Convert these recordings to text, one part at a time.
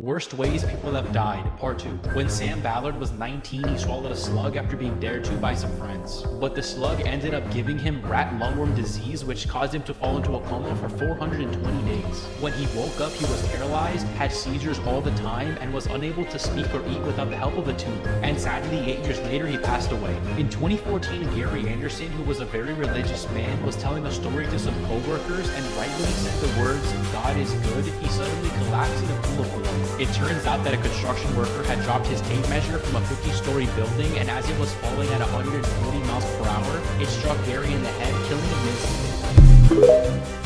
Worst ways people have died, part 2. When Sam Ballard was 19, he swallowed a slug after being dared to by some friends. But the slug ended up giving him rat lungworm disease, which caused him to fall into a coma for 420 days. When he woke up, he was paralyzed, had seizures all the time, and was unable to speak or eat without the help of a tube. And sadly, 8 years later, he passed away. In 2014, Gary Anderson, who was a very religious man, was telling a story to some co-workers, and right when he said the words, "God is good," he suddenly collapsed in a pool of blood. It turns out that a construction worker had dropped his tape measure from a 50-story building, and as it was falling at 140 miles per hour, it struck Gary in the head, killing him instantly.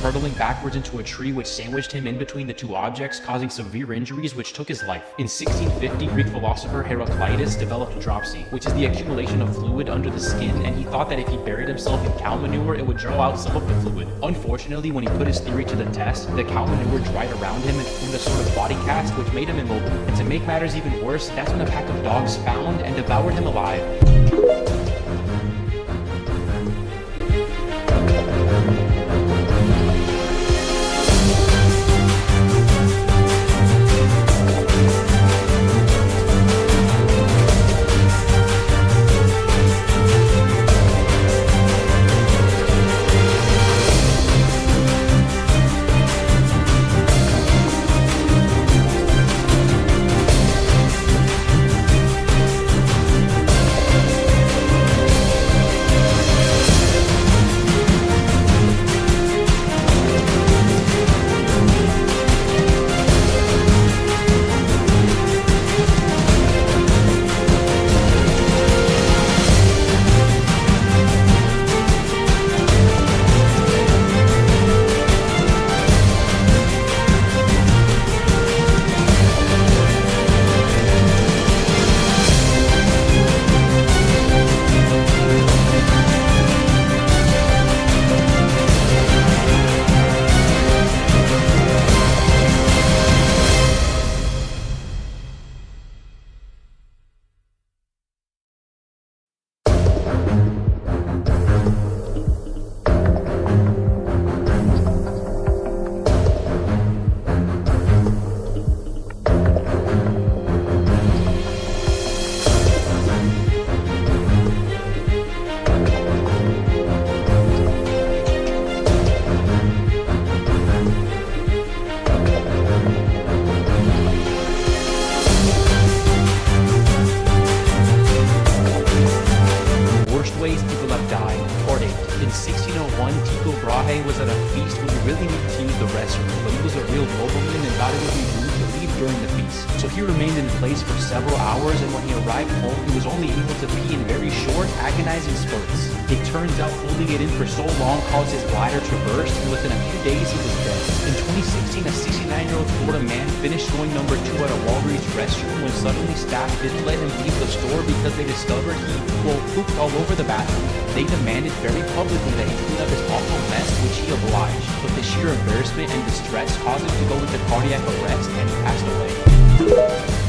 Hurtling backwards into a tree which sandwiched him in between the two objects, causing severe injuries which took his life. In 1650, Greek philosopher Heraclitus developed dropsy, which is the accumulation of fluid under the skin, and he thought that if he buried himself in cow manure, it would draw out some of the fluid. Unfortunately, when he put his theory to the test, the cow manure dried around him and formed a sort of body cast which made him immobile. And to make matters even worse, that's when a pack of dogs found and devoured him alive. left died. Report 8. In 1601, Tycho Brahe was at a feast when he really needed to use the restroom, but he was a real nobleman and thought it would be rude to leave during the feast. So he remained in place for several hours, and when he arrived home, he was only able to pee in very short, agonizing spurts. It turns out holding it in for so long caused his bladder to burst, and within a few days he was dead. In 2016, a 69-year-old Florida man finished going number 2 at a Walgreens restroom when suddenly staff didn't let him leave the store because they discovered he, quote, pooped all over the bathroom. They demanded very publicly that he clean up his awful mess, which he obliged, but the sheer embarrassment and distress caused him to go into cardiac arrest and he passed away.